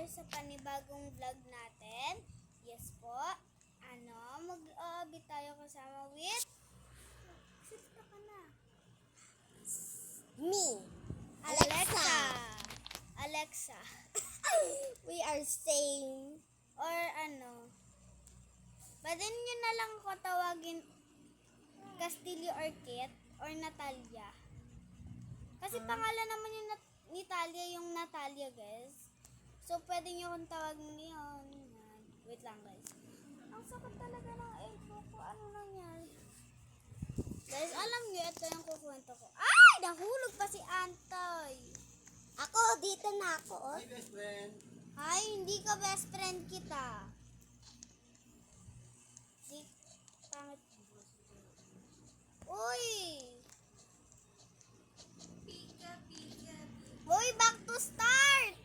sa panibagong vlog natin. Yes po. Mag-aabit tayo kasama with... Sita ka na. Me, Alexa. Alexa. we are saying, Or pwede nyo na lang ko tawagin Castillo or Kit or Natalia. Kasi pangalan naman yung ni Talia yung Natalia, guys. So, pwede nyo kong tawagin yun. Wait lang, guys. Ang sakit talaga ng elbow ko. Ano nangyari? Guys, alam nyo, ito yung kukwento ko. Ay! Nahulog pa si Antoy. ako, dito na ako. Oh. Hi, best friend. Ay, hindi ka best friend kita. Di, pangit. Uy! Uy, back to start!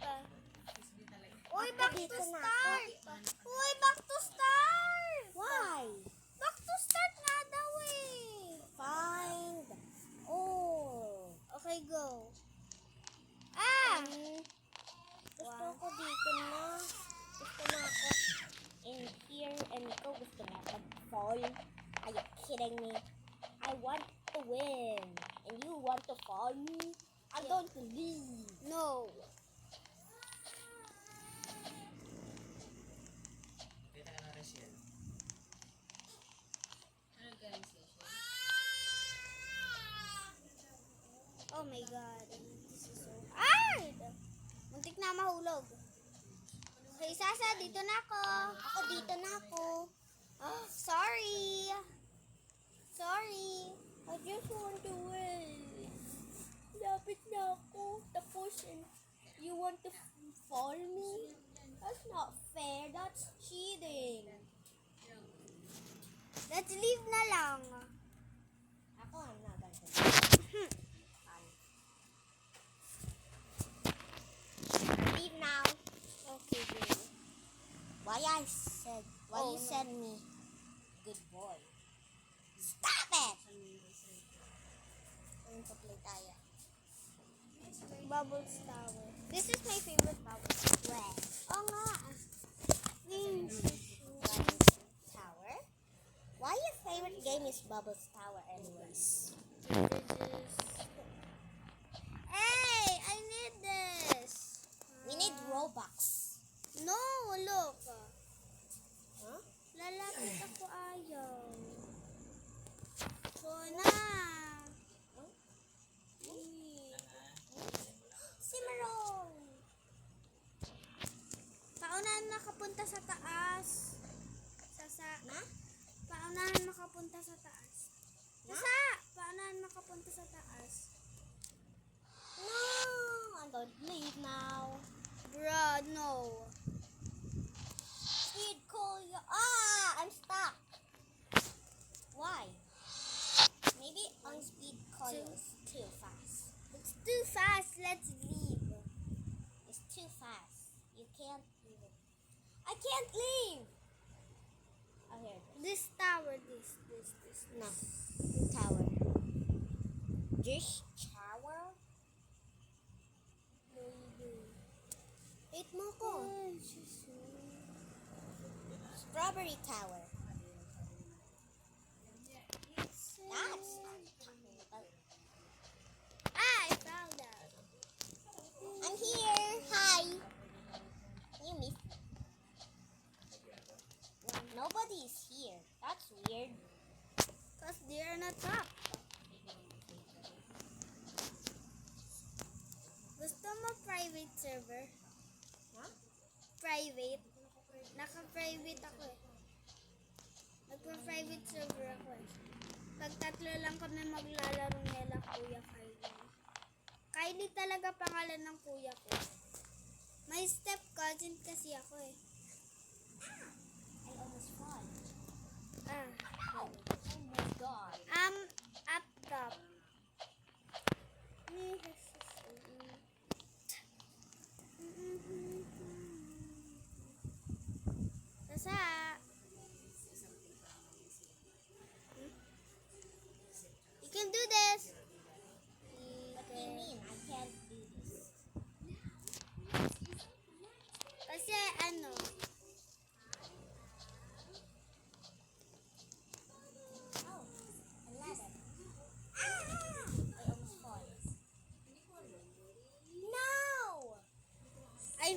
Uy, back to Dito na start! Uy, back to start! Why? Back to start nga daw eh. Find all. Okay, go. Ah! Gusto ko dito na. Gusto na ako in here and ikaw gusto na mag-fall. Are you kidding me? I want to win. And you want to fall me? I'm Yeah. going to leave. No. Kita ka na Rachel. Oh my God. This is so hard. Muntik na mahulog. Okay, Sasa, dito na ako. Ako dito na ako. Oh, sorry. Sorry. I just want to win. Lapit na ako. Tapos, and you want to fall me? That's not fair. That's cheating. Let's leave na lang. Ako, I'm not gonna leave now. Okay, go. Why Oh, you no. said me? Good boy. Stop it! Ayun, pa-play tayo. Bubbles Tower. This is my favorite Bubbles. Where? Oh nga. Tower? Why your favorite game is Bubbles Tower anyways? Hey, I need this. We need Robux. No, look. Huh? Lalapit ako ayaw. So na. Cimarron! Paunahan makapunta sa taas. Na? Paunahan makapunta sa taas. Na? Paunahan makapunta sa taas. No! I'm going to leave now. Bruh, no. Speed call you. Ah! I'm stuck. Why? Maybe on speed call is too fast. It's too fast. Let's leave. It's too fast. You can't leave. I can't leave. Oh, here. This tower, this. No. Tower. This tower? Eat mo ko. Strawberry tower. That's not talking about. I found out. I'm here. Hi. You miss. Nobody is here. That's weird. Because they're not top. Gusto mo private server? Huh? Private? Naka-private ako eh. Nagpa-private server ako eh. Pag tatlo lang kami maglalaro nila Kuya Kylie. Kylie talaga pangalan ng kuya ko. May step cousin kasi ako eh. I almost fall. Ah. Oh my god. Up top. Sasa. You can do this. What do you mean? I can't do this.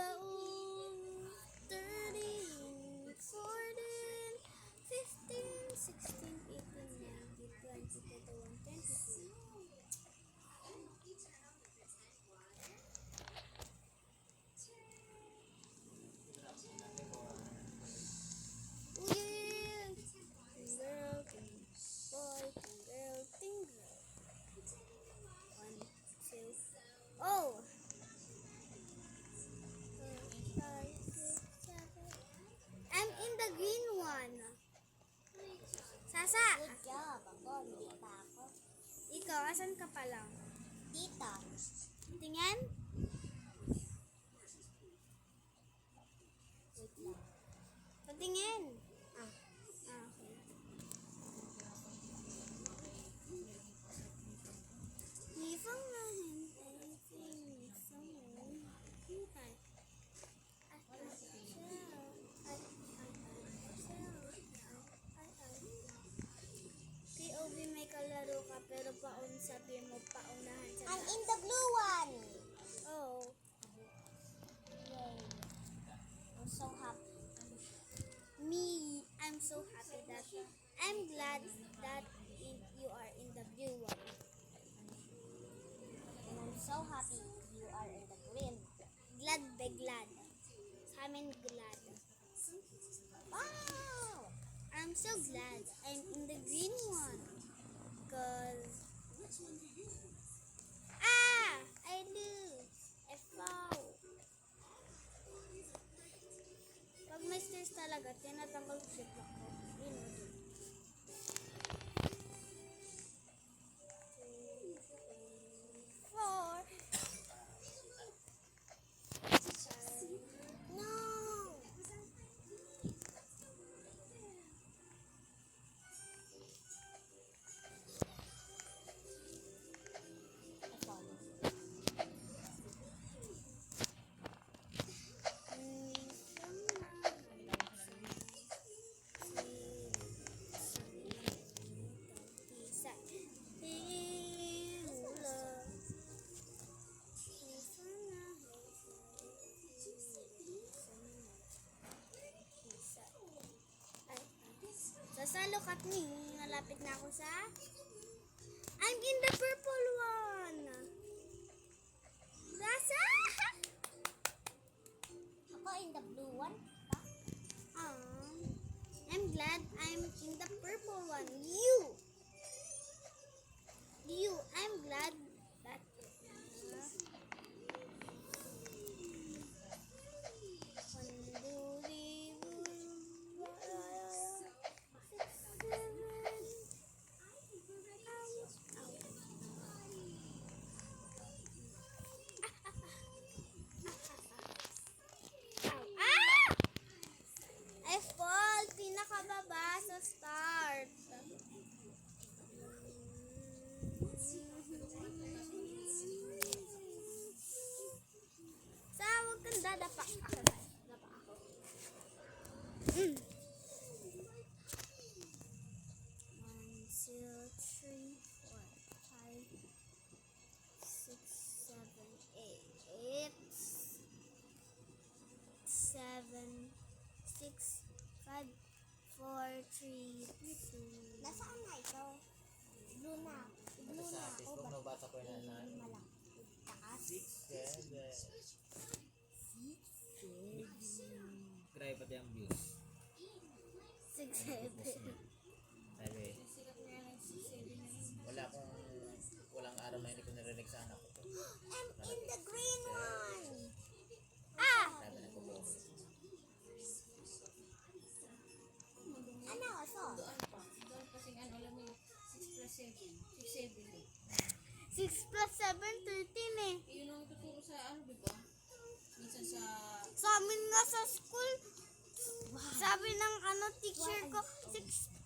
12, 13, 14, 15, 16, 18, 19, 20, 21, 22. Oh yeah! Girl, boy, girl, thing girl. 1, 2, oh! 4, 5, 6, 7. I'm in the green one. Sasa! Good job. Ako, hindi pa ako. Ikaw, asan ka pa lang? Dito. Tingin? Wait lang. Patingin. Ah. Okay. Ni phong na anything someone. Okay. POV may kalaro ka pero paun sabi mo paunahan sa I'm in the blue one. Oh. Yay. I'm so happy. Me, I'm so happy that I'm glad that you are in the blue one. And I'm so happy you are in the green. Glad be glad. Sa amin glad. Wow! I'm so glad I'm in the green one. Cause I lose. I fall. Pag may stairs talaga, tinatanggal ko si block ko. Yun o dun. 4. No! I fall. Sasalo kat ni, malapit na ako sa I'm in the purple one. Sasa! Ako in the blue one. I'm glad I'm in the purple one. I'm glad 6, 5, 4, 3, 2. Nasaan na ito? Blue na. Blue Sa na atis, ako. kung Ba't nabasa ko na na. malaki? Taas. 6, 7. Grabe pati ang views. 6, 7. Sabi, walang araw na hindi ko narinig sa anak ko to. I'm in the green one. Ah! Sabi na ko po. Ano? So? Doon kasing ano, alam mo yun, 6 plus 7. 6, 7 eh. 6 plus 7, 13 eh. Yun ang tuturo sa ano, di ba? Minsan sa... Sa amin nga sa school, sabi ng teacher ko, 6,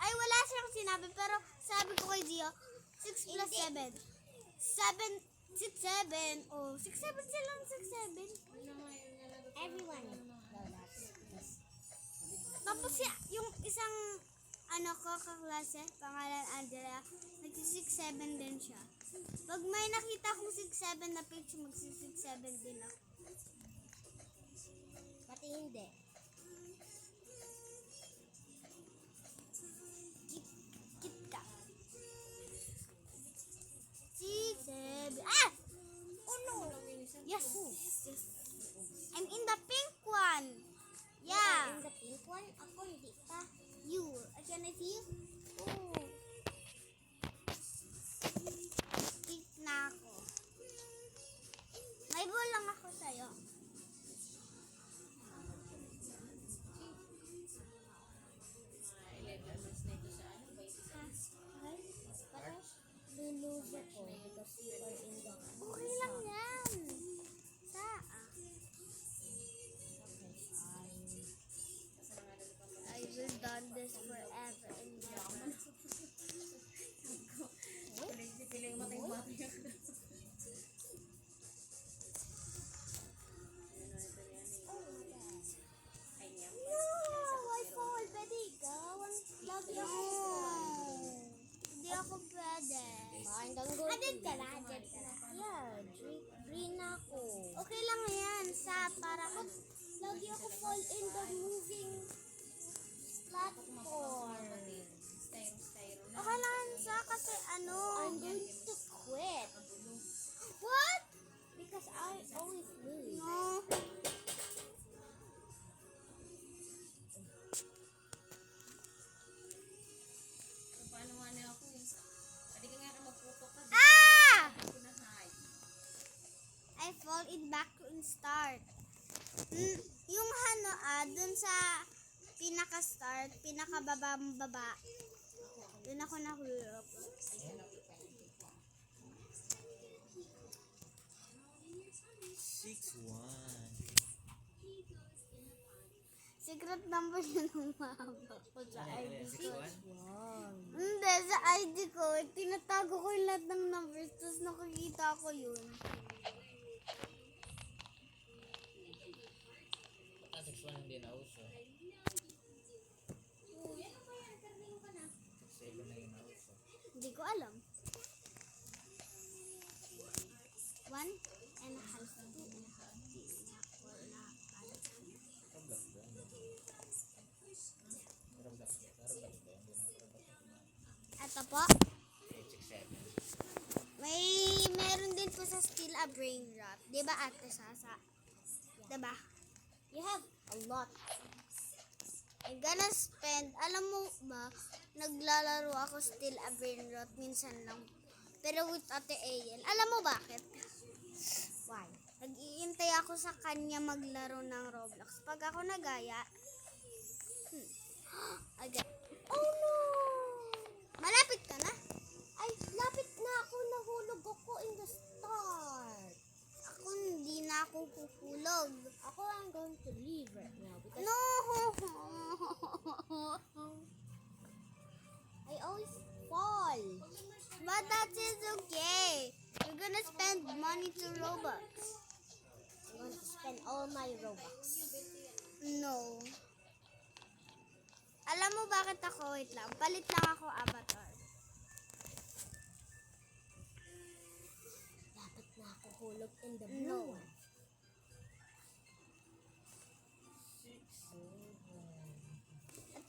ay wala siyang sinabi, pero sabi ko kay Gio, 6 plus 7. 7, 6, 7. Oh, 6, 7 silang 6, 7. Yun na nga yun nalagay ko. Everyone. Tapos yung isang ko kaklase, pangalan Angela, nagsi-6-7 din siya. Pag may nakita kong 6-7 na page, magsi-6-7 din ako. Pati hindi. Kit ka. 6-7. Ah! Oh no! Yes! Yes. I'm in the pink one. Yeah. In the pink one, ako hindi pa. You. Can I see you? Oh. Pink na ako. May ball lang ako sa'yo. Lulose ako because you are in the Okay lang yan. Saan? I will done this forever and ever. Pili yung matay bata yan. No, I fall. Pwede ikaw. Lagi ako. Hindi ako pwede. Hanggang go. Andyan ka na. Andyan ka na. Yeah, green ako. Okay lang yan. Para ko. Lagi ako fall in the moving platform. Styro. Okay lang yan sa kasi I'm going to quit. What? Because I always lose. No. Paano nga na ako eh. Pwede ka nga magputo ka. Ah! Pinahay. I fall in back in start. Yung dun sa pinaka-start, pinaka-baba, dun ako nahulog. Six, 1. Secret number yun ng mama ko sa ID ko. 6, 1. Hindi, sa ID ko, tinatago ko yung lahat ng numbers, tapos nakikita ko yun. Ah, 6, 1 hindi na uso. 7 na yun na uso. Hindi ko alam. 1 and a half, 2 and a half, 3 and a half, 4 and a half, 5. Roblox ba? Roblox ba? Roblox ba? Hindi na Roblox. Ito po, 8, 6, 7. meron din po sa Still a Brain Rot. Di ba Ate Sasa? Di ba? You have a lot. I'm gonna spend, alam mo ba, naglalaro ako Still a Brain Rot minsan lang. Pero with Ate Ayan. Alam mo bakit? Why? Nag-iintay ako sa kanya maglaro ng Roblox. Pag ako nagaya, agad. Oh no! Malapit ka na? Ay, lapit na ako. Nahulog ako in the start. Ako hindi na ako kukulog. Ako I'm going to leave right now because No! I always fall. But that is okay. You're gonna spend money to Robux. I'm going to spend all my Robux. No. Alam mo bakit ako? Wait lang. Palit lang ako avatar. Dapat na ako hulog in the No. blue one. 6, 7.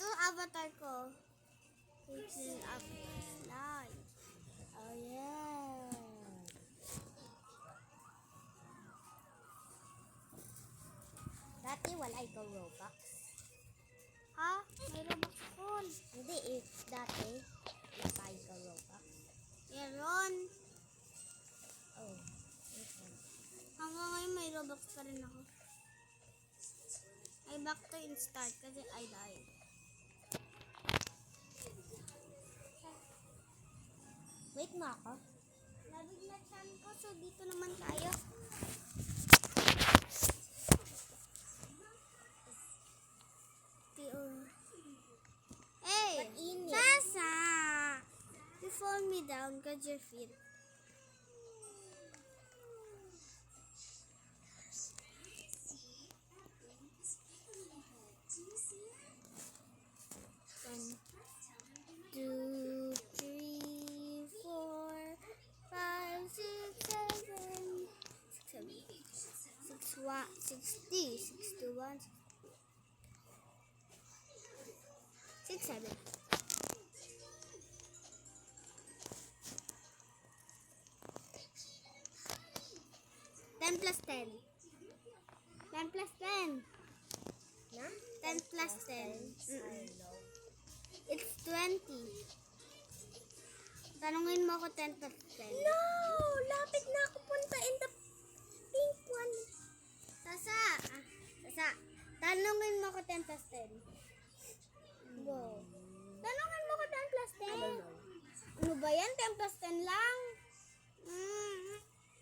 Ito avatar ko. Pixel up live. Oh, yeah. Dati wala ikaw Robux. Ha? May Robux phone. Hindi eh. Dati wala ikaw Robux. Meron. Oh. Okay. Hanggang ngayon may Robux pa rin ako. I back to install kasi I died. Wait mo ako. Nabiglasan ko, so dito naman tayo. Hey! Mainit. Sasa! You fall me down because your feet. One, two, three, four, five, six, seven, 60, 61, 67. 10 plus 10. 10 plus 10. Na? 10 plus 10. I know. It's 20. Tanungin mo ako 10 plus 10. No! Lapit na ako punta in the pink one. Sasa! Sasa! Tanungin mo ako 10 plus 10. Go. Tanungin mo ako 10 plus 10. I don't know. Ano ba yan? 10 plus 10 lang.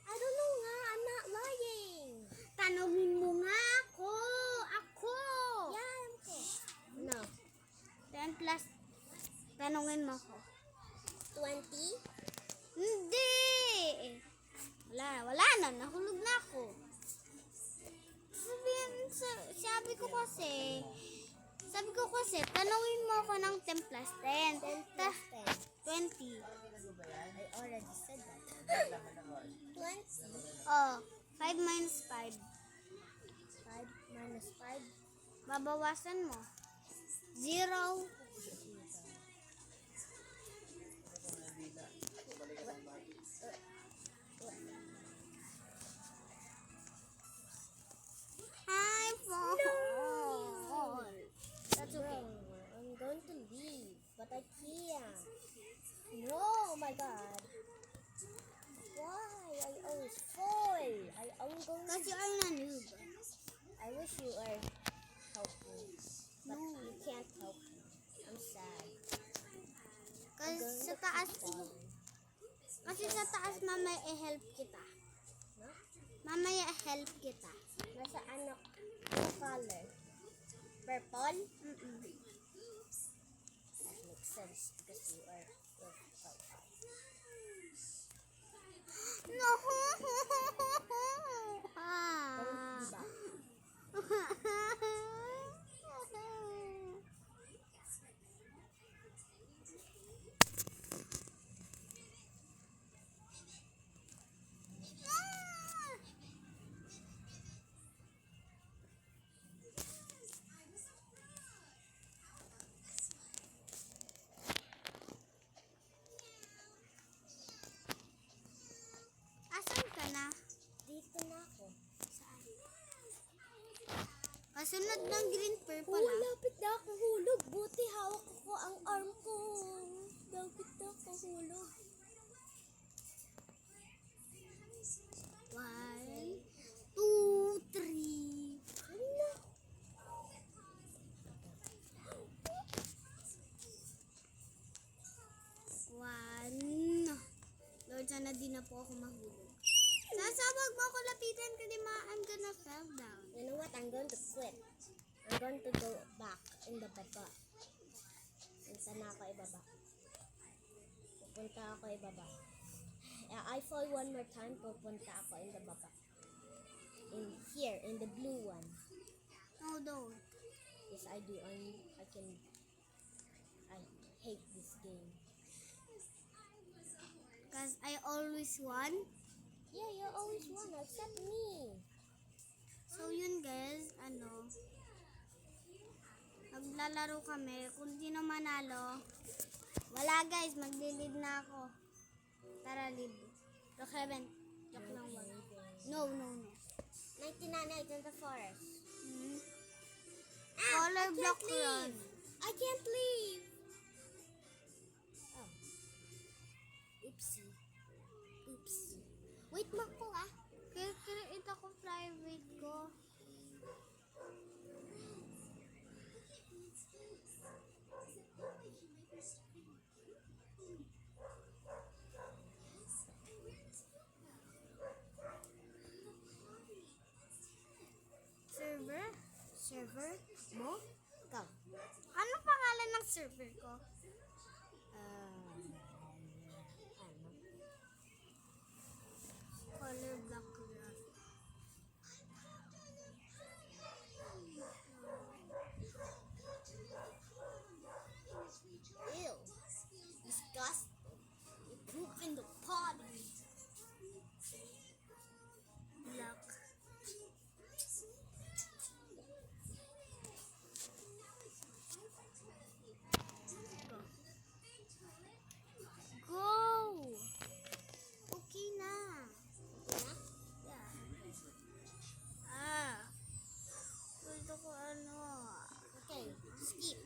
I don't know nga. I'm not lying. Tanungin mo nga ako. Ako. Yeah, okay. No. 10 plus. Tanungin mo ako. 20? Hindi. Wala na. Nahulog na ako. Sabi ko kasi, tanungin mo ako ng 10 plus 10. 10 plus 20. 10. I already said that. 20. Oh, 5 minus 5. 5 minus 5. Babawasan mo. 0. Hi, phone. That's okay. I'm going to leave, but I can't. No, oh my God. Why? I always fall. I'm going Because to... you are a noob. I wish you were helping, but No. you can't help me. I'm sad. Kasi going sa to taas, keep falling. kasi sa taas mamaya i-help kita. No? Mamaya i-help kita. Nasa ano color? Purple? That makes sense because you are purple. No. Don't do that. Asan ka na? Dito na ako. Kasunod ng green purple Oh, ah. lapit na ako hulog. Buti hawak ko ang arm ko. Lapit na ako hulog. 1, 2, 3. Hala. One. Lord, sana di na po ako mahulog. Sasabag mo ako lapitan kasi I'm gonna fall down. You know what? I'm going to quit. I'm going to go back in the baba. Saan na ako ibaba? Pupunta ako ibaba. I fall one more time, pupunta ako in the baba. In here, in the blue one. No, don't. Yes, I do. I hate this game. Because I always won. Yeah, you always won, except me. So yun guys, Maglalaro kami. Kung di na manalo, wala guys, maglilid na ako. Tara, lead. Look, Heaven. Joke lang, wag. No. 99 nights in the forest. Hmm? Ah, Color I can't block leave. run. I can't leave. Oh. Oopsie. Wait mo ko ah. Kaya-create ako private ko. Server mo? Ikaw. Ano pangalan ng server ko? Ano? Color block run. Ew. Disgusting. You poop in the potty. Block. Go! Okay na. Ano? Yeah. Gusto ko ano. Okay. Skip.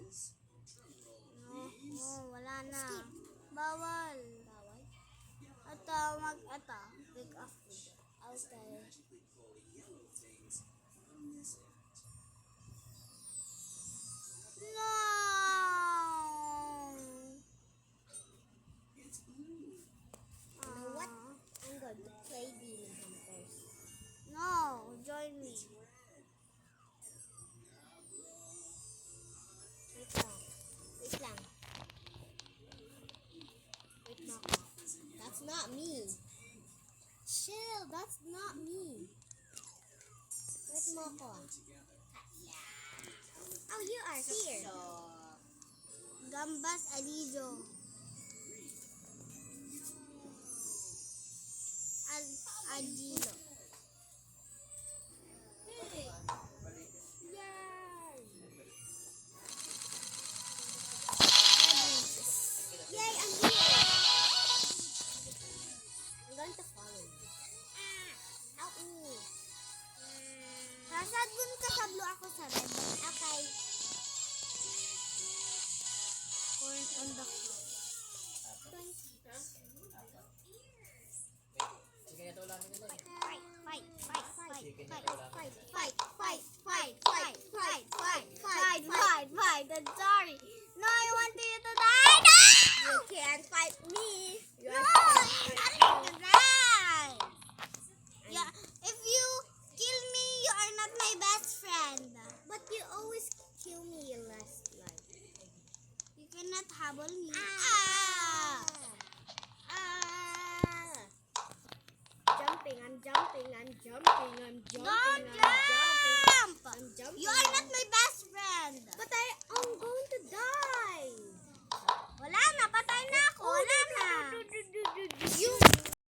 No, wala na. Skip. Bawal. Bawal. Pick off. Okay. No! You know what? I'm going to play Demon Hunters. No, join me. Wait lang. Wait lang. Wait mo ako. That's not me. Chill, that's not me. Wait mo ako ah. Oh, you are here. Gambas Alizo. Agilo. Yay! Yay, I'm here. I'm going to follow you. Help me. Rasad dun ka sa blue, ako sa red. Okay. Corn on the floor. Sige, ito ulamin nila eh. Fight. I'm sorry. No, I want you to die. No! You can't fight me. You No, are I want you to die. Yeah, if you kill me, you are not my best friend. But you always kill me last life. You cannot habble me. Ah! Jumping, I'm jumping. Go!